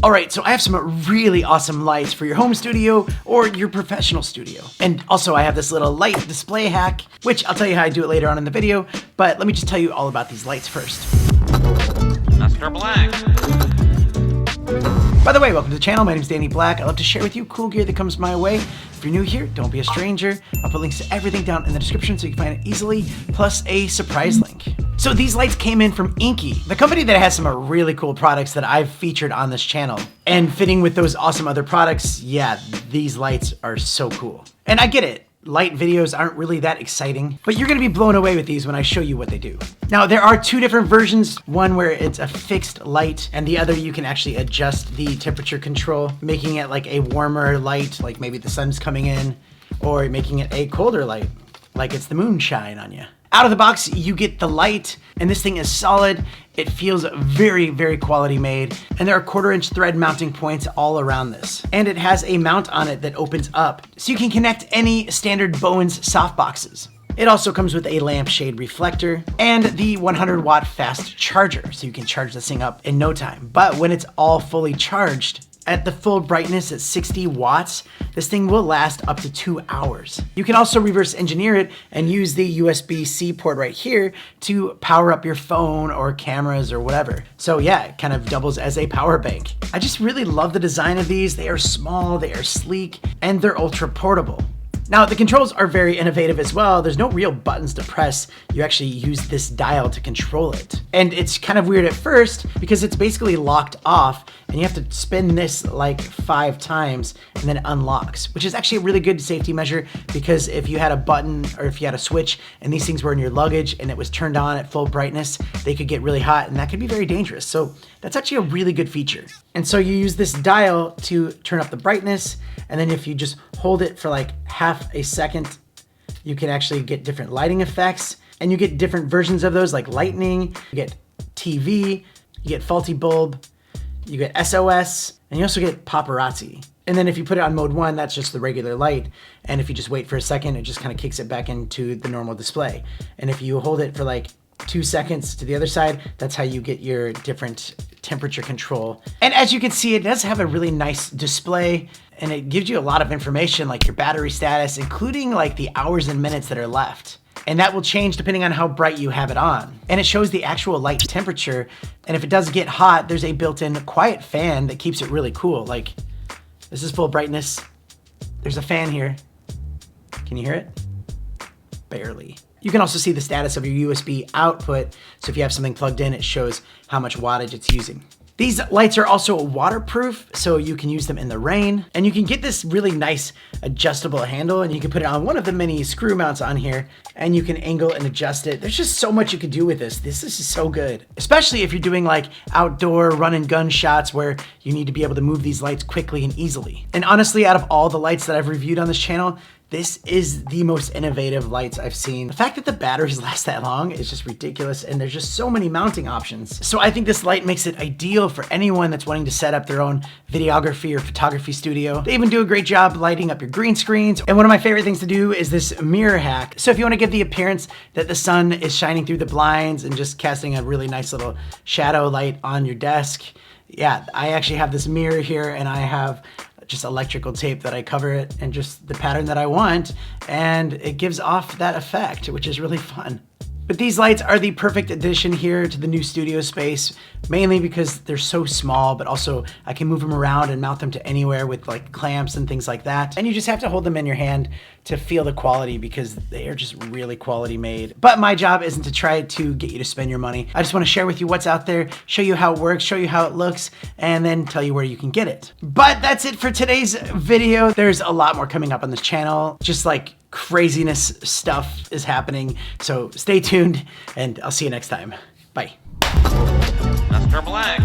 All right, so I have some really awesome lights for your home studio or your professional studio. And also I have this little light display hack, which I'll tell you how I do it later on in the video, but let me just tell you all about these lights first. Mr. Black. By the way, welcome to the channel. My name is Danny Black. I love to share with you cool gear that comes my way. If you're new here, don't be a stranger. I'll put links to everything down in the description so you can find it easily, plus a surprise link. So these lights came in from INKEE, the company that has some really cool products that I've featured on this channel. And fitting with those awesome other products, yeah, these lights are so cool. And I get it. Light videos aren't really that exciting, but you're gonna be blown away with these when I show you what they do. Now, there are two different versions, one where it's a fixed light, and the other you can actually adjust the temperature control, making it like a warmer light, like maybe the sun's coming in, or making it a colder light, like it's the moonshine on you. Out of the box, you get the light, and this thing is solid. It feels very, very quality made, and there are 1/4-inch thread mounting points all around this. And it has a mount on it that opens up, so you can connect any standard Bowens softboxes. It also comes with a lampshade reflector and the 100-watt fast charger, so you can charge this thing up in no time. But when it's all fully charged, at the full brightness at 60 watts, this thing will last up to 2 hours. You can also reverse engineer it and use the USB-C port right here to power up your phone or cameras or whatever. So yeah, it kind of doubles as a power bank. I just really love the design of these. They are small, they are sleek, and they're ultra portable. Now, the controls are very innovative as well. There's no real buttons to press. You actually use this dial to control it. And it's kind of weird at first because it's basically locked off and you have to spin this like 5 times and then it unlocks, which is actually a really good safety measure because if you had a button or if you had a switch and these things were in your luggage and it was turned on at full brightness, they could get really hot and that could be very dangerous. So that's actually a really good feature. And so you use this dial to turn up the brightness, and then if you just hold it for like half a second, you can actually get different lighting effects, and you get different versions of those like lightning, you get TV, you get faulty bulb, you get SOS, and you also get paparazzi. And then if you put it on mode 1, that's just the regular light. And if you just wait for a second, it just kind of kicks it back into the normal display. And if you hold it for like 2 seconds to the other side, that's how you get your different temperature control. And as you can see, it does have a really nice display, and it gives you a lot of information like your battery status, including like the hours and minutes that are left. And that will change depending on how bright you have it on. And it shows the actual light temperature. And if it does get hot, there's a built-in quiet fan that keeps it really cool. Like, this is full brightness. There's a fan here. Can you hear it? Barely. You can also see the status of your USB output. So if you have something plugged in, it shows how much wattage it's using. These lights are also waterproof, so you can use them in the rain. And you can get this really nice adjustable handle, and you can put it on one of the many screw mounts on here, and you can angle and adjust it. There's just so much you can do with this. This is so good, especially if you're doing like outdoor run and gun shots where you need to be able to move these lights quickly and easily. And honestly, out of all the lights that I've reviewed on this channel, this is the most innovative lights I've seen. The fact that the batteries last that long is just ridiculous, and there's just so many mounting options. So I think this light makes it ideal for anyone that's wanting to set up their own videography or photography studio. They even do a great job lighting up your green screens. And one of my favorite things to do is this mirror hack. So if you want to give the appearance that the sun is shining through the blinds and just casting a really nice little shadow light on your desk, yeah, I actually have this mirror here, and I have just electrical tape that I cover it and just the pattern that I want, and it gives off that effect, which is really fun. But these lights are the perfect addition here to the new studio space, mainly because they're so small, but also I can move them around and mount them to anywhere with like clamps and things like that. And you just have to hold them in your hand to feel the quality because they are just really quality made. But my job isn't to try to get you to spend your money. I just want to share with you what's out there, show you how it works, show you how it looks, and then tell you where you can get it. But that's it for today's video. There's a lot more coming up on this channel, just like craziness stuff is happening. So stay tuned, and I'll see you next time. Bye. Mr. Black.